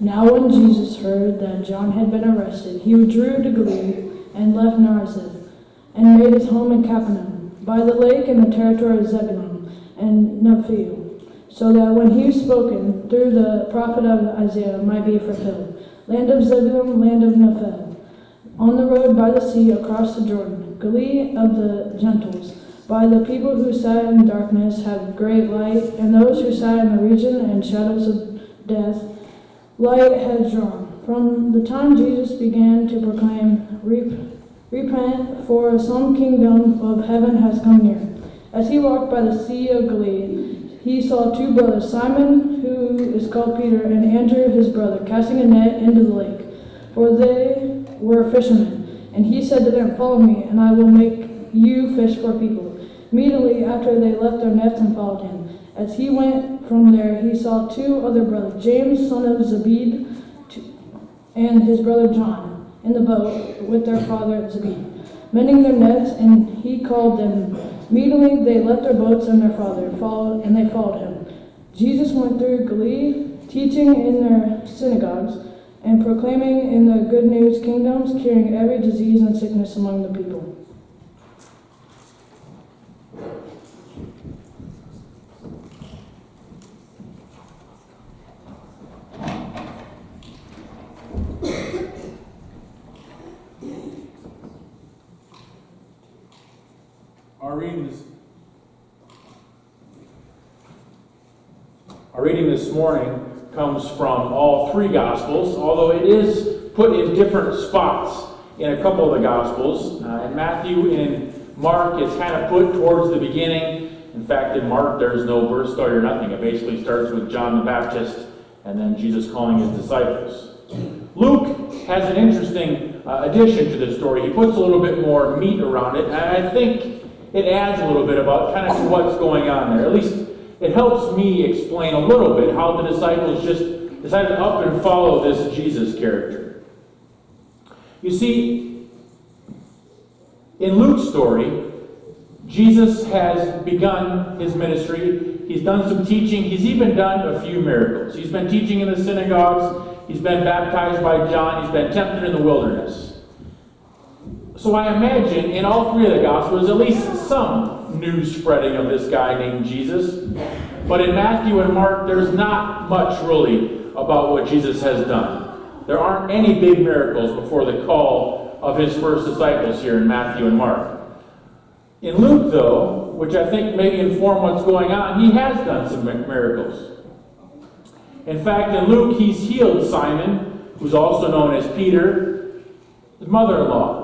Now when Jesus heard that John had been arrested, he withdrew to Galilee and left Nazareth, and made his home in Capernaum, by the lake in the territory of Zebulun and Naphtali, so that when he was spoken through the prophet of Isaiah might be fulfilled. Land of Zebulun, land of Naphtali, on the road by the sea across the Jordan, Galilee of the Gentiles. By the people who sat in darkness have great light, and those who sat in the region and shadows of death, light has drawn. From the time Jesus began to proclaim, Repent, for some kingdom of heaven has come near. As he walked by the Sea of Galilee, he saw two brothers, Simon, who is called Peter, and Andrew his brother, casting a net into the lake, for they were fishermen. And he said to them, Follow me, and I will make you fish for people. Immediately after they left their nets and followed him. As he went from there, he saw two other brothers, James, son of Zebedee, and his brother John, in the boat with their father Zebedee, mending their nets, and he called them. Immediately they left their boats and their father, and they followed him. Jesus went through Galilee, teaching in their synagogues, and proclaiming in the good news kingdoms, curing every disease and sickness among the people. Our reading this morning comes from all three Gospels, although it is put in different spots in a couple of the Gospels. In Matthew and Mark, it's kind of put towards the beginning. In fact, in Mark, there's no birth story or nothing. It basically starts with John the Baptist and then Jesus calling his disciples. Luke has an interesting addition to this story. He puts a little bit more meat around it, and I think it adds a little bit about kind of what's going on there. At least it helps me explain a little bit how the disciples just decided to up and follow this Jesus character. You see, in Luke's story, Jesus has begun his ministry. He's done some teaching. He's even done a few miracles. He's been teaching in the synagogues. He's been baptized by John. He's been tempted in the wilderness. So I imagine in all three of the Gospels, at least some news spreading of this guy named Jesus. But in Matthew and Mark, there's not much really about what Jesus has done. There aren't any big miracles before the call of his first disciples here in Matthew and Mark. In Luke, though, which I think maybe inform what's going on, he has done some miracles. In fact, in Luke, he's healed Simon, who's also known as Peter, his mother-in-law.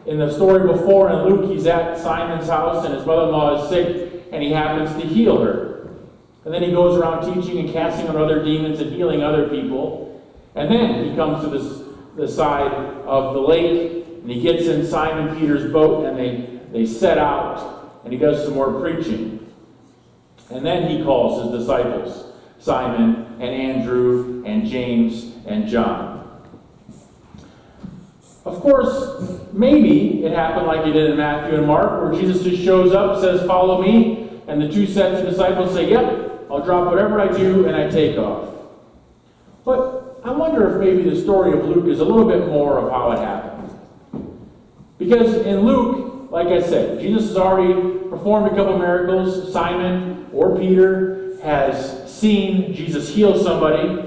In the story before, in Luke, he's at Simon's house, and his mother-in-law is sick, and he happens to heal her. And then he goes around teaching and casting out other demons and healing other people. And then he comes to the side of the lake, and he gets in Simon Peter's boat, and they set out, and he does some more preaching. And then he calls his disciples, Simon and Andrew and James and John. Of course, maybe it happened like it did in Matthew and Mark, where Jesus just shows up, says, Follow me, and the two sets of disciples say, Yep, I'll drop whatever I do, and I take off. But I wonder if maybe the story of Luke is a little bit more of how it happened. Because in Luke, like I said, Jesus has already performed a couple miracles. Simon or Peter has seen Jesus heal somebody.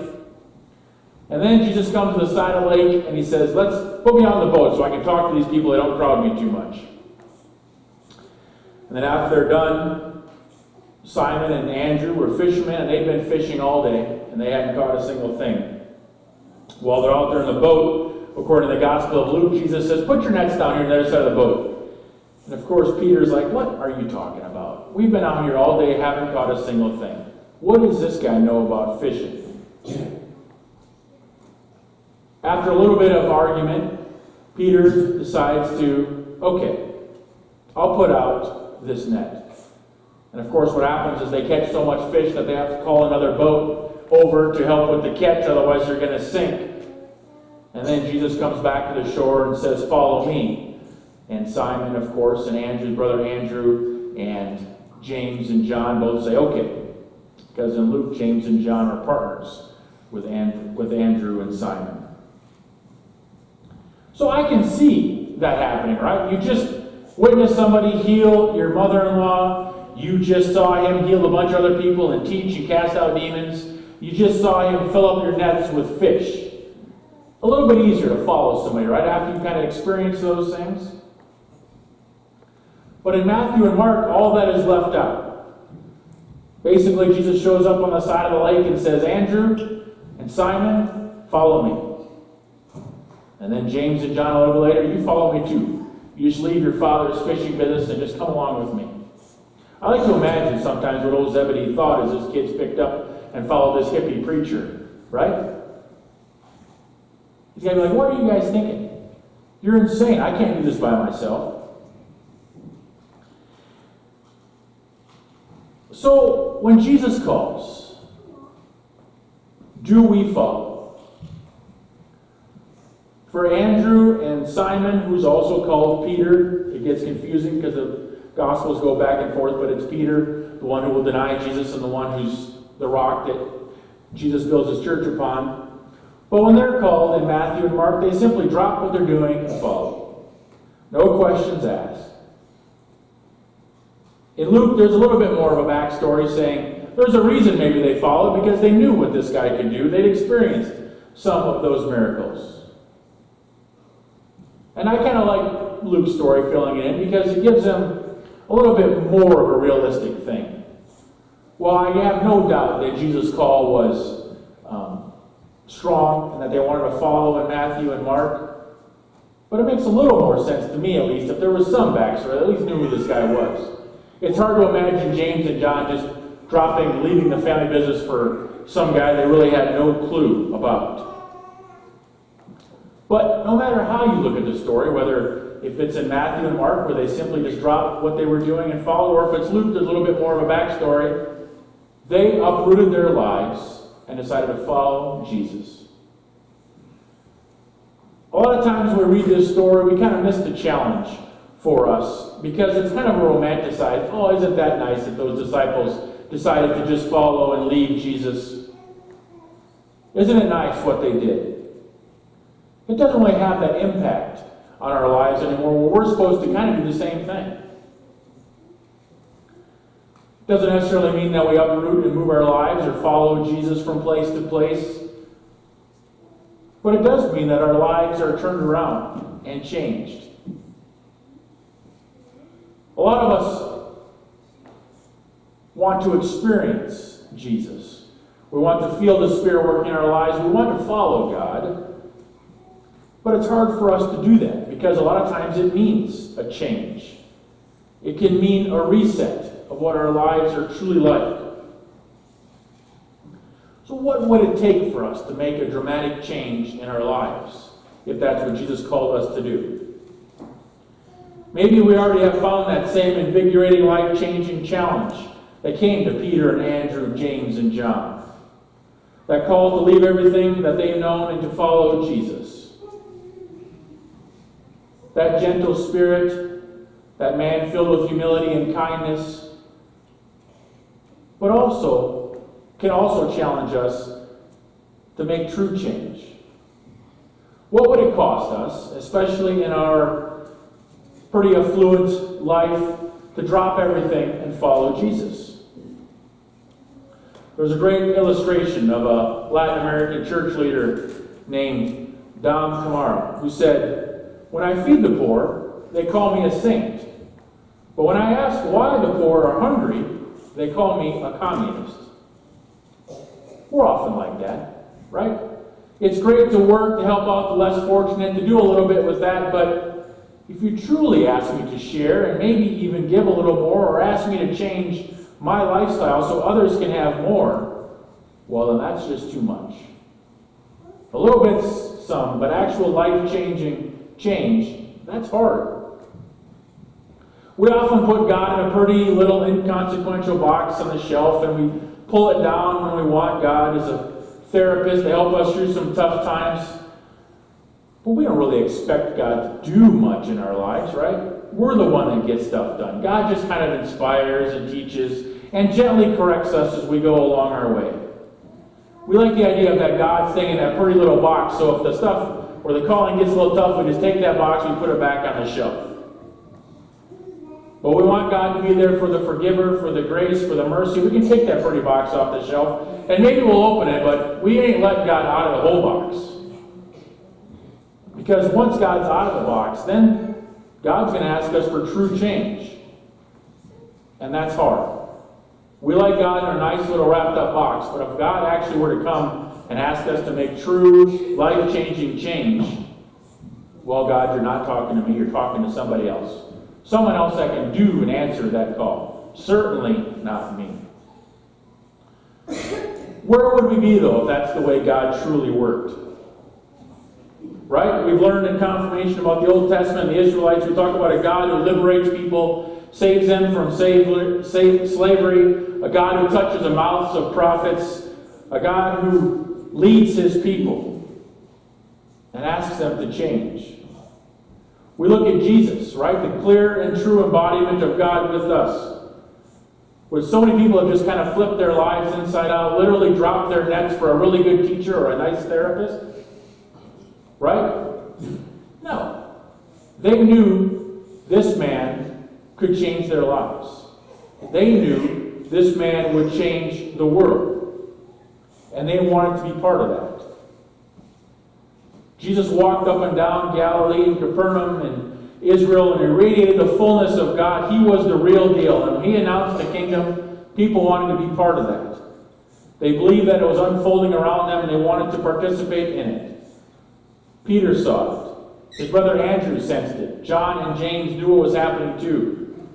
And then Jesus comes to the side of the lake and he says, Let's put me on the boat so I can talk to these people. They don't crowd me too much. And then after they're done, Simon and Andrew were fishermen, and they'd been fishing all day, and they hadn't caught a single thing. While they're out there in the boat, according to the Gospel of Luke, Jesus says, Put your nets down here on the other side of the boat. And of course, Peter's like, What are you talking about? We've been out here all day, haven't caught a single thing. What does this guy know about fishing? After a little bit of argument, Peter decides to, okay, I'll put out this net. And of course what happens is they catch so much fish that they have to call another boat over to help with the catch, otherwise they're going to sink. And then Jesus comes back to the shore and says, Follow me. And Simon, of course, and Andrew's brother Andrew, and James and John both say, okay. Because in Luke, James and John are partners. with Andrew and Simon. So I can see that happening, right? You just witnessed somebody heal your mother-in-law. You just saw him heal a bunch of other people and teach and cast out demons. You just saw him fill up your nets with fish. A little bit easier to follow somebody, right? After you kind of experience those things. But in Matthew and Mark, all that is left out. Basically, Jesus shows up on the side of the lake and says, Andrew and Simon, follow me. And then James and John a little bit later, you follow me too. You just leave your father's fishing business and just come along with me. I like to imagine sometimes what old Zebedee thought as his kids picked up and followed this hippie preacher, right? He's going to be like, what are you guys thinking? You're insane. I can't do this by myself. So, when Jesus calls, do we follow? For Andrew and Simon, who's also called Peter, it gets confusing because the Gospels go back and forth, but it's Peter, the one who will deny Jesus, and the one who's the rock that Jesus builds his church upon. But when they're called in Matthew and Mark, they simply drop what they're doing and follow. No questions asked. In Luke, there's a little bit more of a backstory saying there's a reason maybe they followed, because they knew what this guy could do. They'd experienced some of those miracles. And I kind of like Luke's story filling it in because it gives them a little bit more of a realistic thing. Well, I have no doubt that Jesus' call was strong and that they wanted to follow in Matthew and Mark. But it makes a little more sense to me, at least, if there was some backstory, at least knew who this guy was. It's hard to imagine James and John just leaving the family business for some guy they really had no clue about. But no matter how you look at the story, whether if it's in Matthew and Mark, where they simply just drop what they were doing and follow, or if it's Luke, there's a little bit more of a backstory, they uprooted their lives and decided to follow Jesus. A lot of times when we read this story, we kind of miss the challenge for us because it's kind of a romanticized, oh, isn't that nice that those disciples decided to just follow and leave Jesus? Isn't it nice what they did? It doesn't really have that impact on our lives anymore. We're supposed to kind of do the same thing. Doesn't necessarily mean that we uproot and move our lives or follow Jesus from place to place. But it does mean that our lives are turned around and changed. A lot of us want to experience Jesus. We want to feel the Spirit working in our lives. We want to follow God. But it's hard for us to do that because a lot of times it means a change. It can mean a reset of what our lives are truly like. So what would it take for us to make a dramatic change in our lives, if that's what Jesus called us to do? Maybe we already have found that same invigorating, life-changing challenge that came to Peter and Andrew, James and John. That call to leave everything that they've known and to follow Jesus. That gentle spirit, that man filled with humility and kindness, but also can also challenge us to make true change. What would it cost us, especially in our pretty affluent life, to drop everything and follow Jesus? There's a great illustration of a Latin American church leader named Dom Camara, who said, "When I feed the poor, they call me a saint. But when I ask why the poor are hungry, they call me a communist." We're often like that, right? It's great to work to help out the less fortunate, to do a little bit with that, but if you truly ask me to share and maybe even give a little more or ask me to change my lifestyle so others can have more, well, then that's just too much. A little bit's some, but actual life-changing change, that's hard. We often put God in a pretty little inconsequential box on the shelf, and we pull it down when we want God as a therapist to help us through some tough times. But we don't really expect God to do much in our lives, right? We're the one that gets stuff done. God just kind of inspires and teaches and gently corrects us as we go along our way. We like the idea of that God staying in that pretty little box, so if the stuff or the calling gets a little tough, we just take that box and we put it back on the shelf. But we want God to be there for the forgiver, for the grace, for the mercy. We can take that pretty box off the shelf, and maybe we'll open it, but we ain't letting God out of the whole box. Because once God's out of the box, then God's going to ask us for true change. And that's hard. We like God in a nice little wrapped up box, but if God actually were to come and ask us to make true, life-changing change, well, God, you're not talking to me, you're talking to somebody else. Someone else that can do and answer that call. Certainly not me. Where would we be, though, if that's the way God truly worked? Right? We've learned in confirmation about the Old Testament and the Israelites. We talk about a God who liberates people, saves them from slavery, a God who touches the mouths of prophets, a God who leads his people and asks them to change. We look at Jesus, right? The clear and true embodiment of God with us. Where so many people have just kind of flipped their lives inside out, literally dropped their nets for a really good teacher or a nice therapist. Right? No. They knew this man could change their lives. They knew this man would change the world. And they wanted to be part of that. Jesus walked up and down Galilee and Capernaum and Israel and he radiated the fullness of God. He was the real deal. And when he announced the kingdom, people wanted to be part of that. They believed that it was unfolding around them and they wanted to participate in it. Peter saw it. His brother Andrew sensed it. John and James knew what was happening too.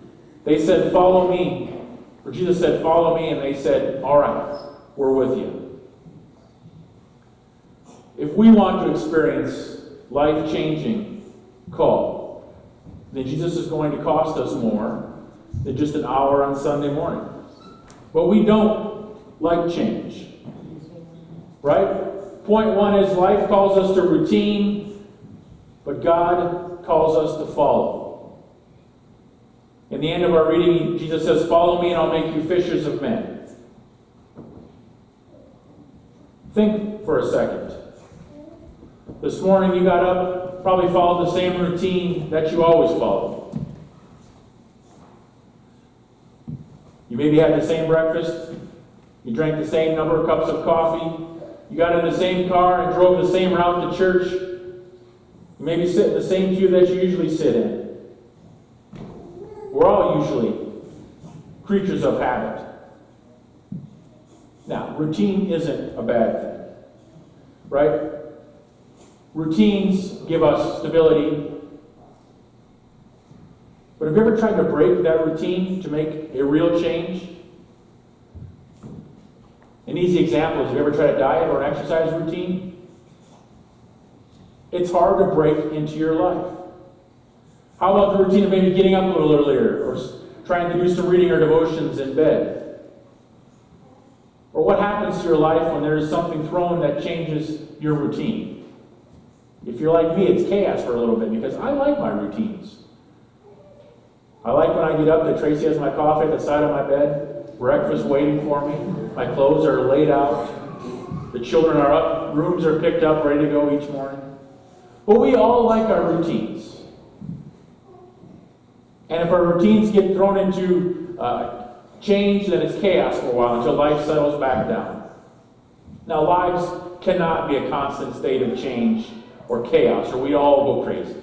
They said, "Follow me." Or Jesus said, "Follow me," and they said, "All right, we're with you." If we want to experience life-changing call, then Jesus is going to cost us more than just an hour on Sunday morning. But we don't like change. Right? Point one is life calls us to routine, but God calls us to follow. In the end of our reading, Jesus says, "Follow me and I'll make you fishers of men." Think for a second. This morning you got up, probably followed the same routine that you always follow. You maybe had the same breakfast. You drank the same number of cups of coffee. You got in the same car and drove the same route to church. You maybe sit in the same pew that you usually sit in. We're all usually creatures of habit. Now, routine isn't a bad thing, right? Routines give us stability. But have you ever tried to break that routine to make a real change? An easy example is, have you ever tried a diet or an exercise routine? It's hard to break into your life. How about the routine of maybe getting up a little earlier or trying to do some reading or devotions in bed? Or what happens to your life when there's something thrown that changes your routine? If you're like me, it's chaos for a little bit because I like my routines. I like when I get up that Tracy has my coffee at the side of my bed, breakfast waiting for me, my clothes are laid out, the children are up, rooms are picked up, ready to go each morning. But we all like our routines. And if our routines get thrown into change, then it's chaos for a while until life settles back down. Now, lives cannot be a constant state of change or chaos, or we all go crazy.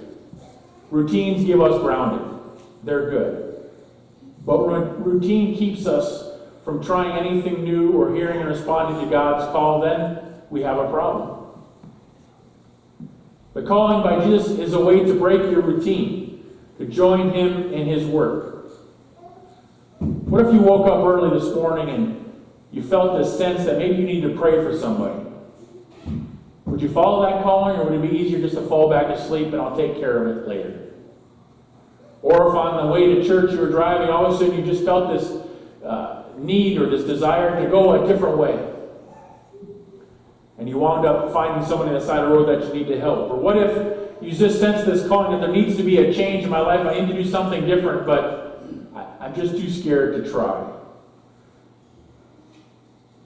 Routines give us grounding. They're good. But when routine keeps us from trying anything new or hearing and responding to God's call, then we have a problem. The calling by Jesus is a way to break your routine, to join him in his work. What if you woke up early this morning and you felt this sense that maybe you need to pray for somebody? Would you follow that calling, or would it be easier just to fall back asleep and I'll take care of it later? Or if on the way to church you were driving, all of a sudden you just felt this need or this desire to go a different way. And you wound up finding someone on the side of the road that you need to help. Or what if you just sense this calling that there needs to be a change in my life, I need to do something different, but I'm just too scared to try.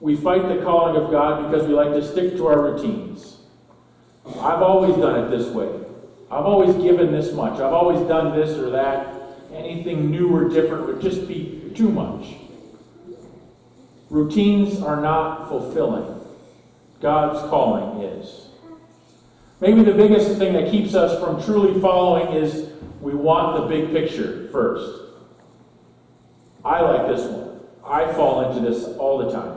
We fight the calling of God because we like to stick to our routines. I've always done it this way. I've always given this much. I've always done this or that. Anything new or different would just be too much. Routines are not fulfilling. God's calling is. Maybe the biggest thing that keeps us from truly following is we want the big picture first. I like this one. I fall into this all the time.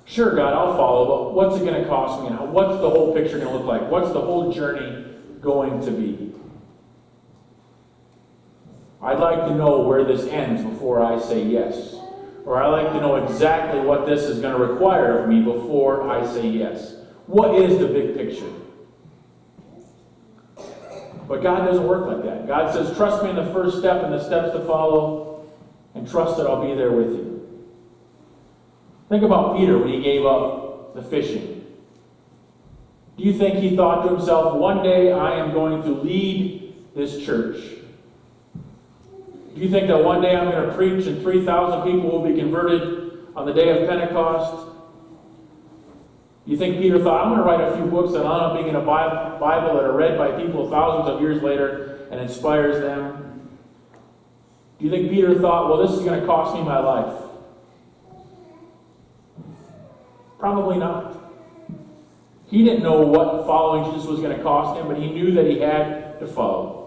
Sure, God, I'll follow, but what's it going to cost me? And what's the whole picture going to look like? What's the whole journey going to be? I'd like to know where this ends before I say yes. Or I like to know exactly what this is going to require of me before I say yes. What is the big picture? But God doesn't work like that. God says, trust me in the first step and the steps to follow, and trust that I'll be there with you. Think about Peter when he gave up the fishing. Do you think he thought to himself, one day I am going to lead this church? Do you think that one day I'm going to preach and 3,000 people will be converted on the day of Pentecost? You think Peter thought, I'm going to write a few books that end up being in a Bible that are read by people thousands of years later and inspires them? Do you think Peter thought, well, this is going to cost me my life? Probably not. He didn't know what following Jesus was going to cost him, but he knew that he had to follow.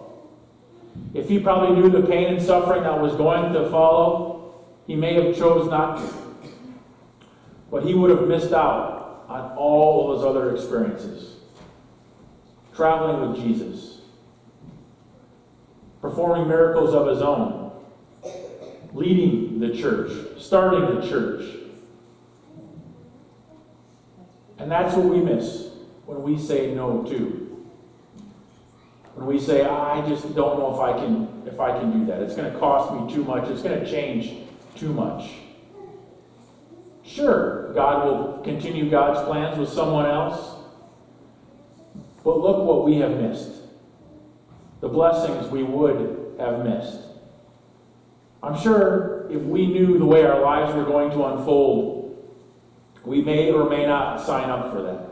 If he probably knew the pain and suffering that was going to follow, he may have chose not to. But he would have missed out on all of his other experiences. Traveling with Jesus. Performing miracles of his own. Leading the church. Starting the church. And that's what we miss when we say no to. When we say, I just don't know if I can do that. It's going to cost me too much. It's going to change too much. Sure, God will continue God's plans with someone else. But look what we have missed. The blessings we would have missed. I'm sure if we knew the way our lives were going to unfold, we may or may not sign up for that.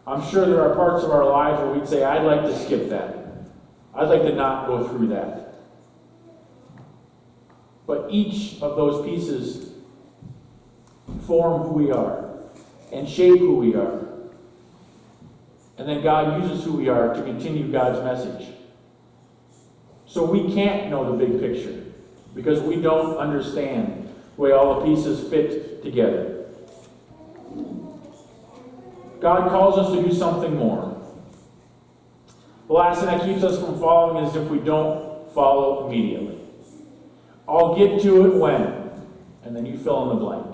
I'm sure there are parts of our lives where we'd say, I'd like to skip that. I'd like to not go through that. But each of those pieces form who we are and shape who we are. And then God uses who we are to continue God's message. So we can't know the big picture because we don't understand the way all the pieces fit together. God calls us to do something more. The last thing that keeps us from following is if we don't follow immediately. I'll get to it when, and then you fill in the blank.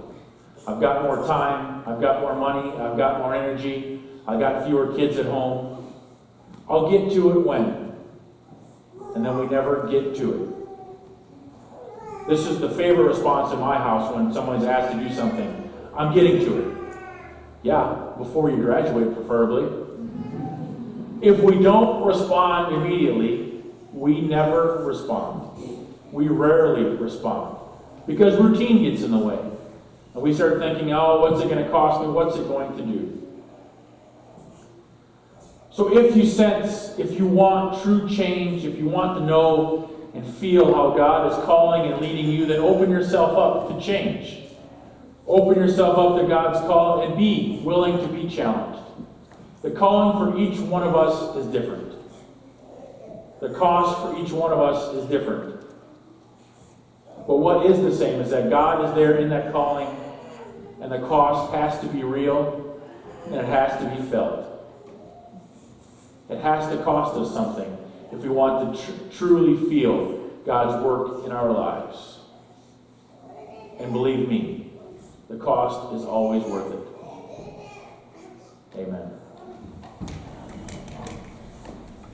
I've got more time, I've got more money, I've got more energy, I've got fewer kids at home. I'll get to it when, and then we never get to it. This is the favorite response in my house when someone's asked to do something. I'm getting to it. Yeah, before you graduate, preferably. If we don't respond immediately, we never respond. We rarely respond. Because routine gets in the way. And we start thinking, oh, what's it going to cost me? What's it going to do? So if you want true change, if you want to know and feel how God is calling and leading you, then open yourself up to change. Open yourself up to God's call and be willing to be challenged. The calling for each one of us is different. The cost for each one of us is different. But what is the same is that God is there in that calling, and the cost has to be real, and it has to be felt. It has to cost us something if we want to truly feel God's work in our lives. And believe me, the cost is always worth it. Amen.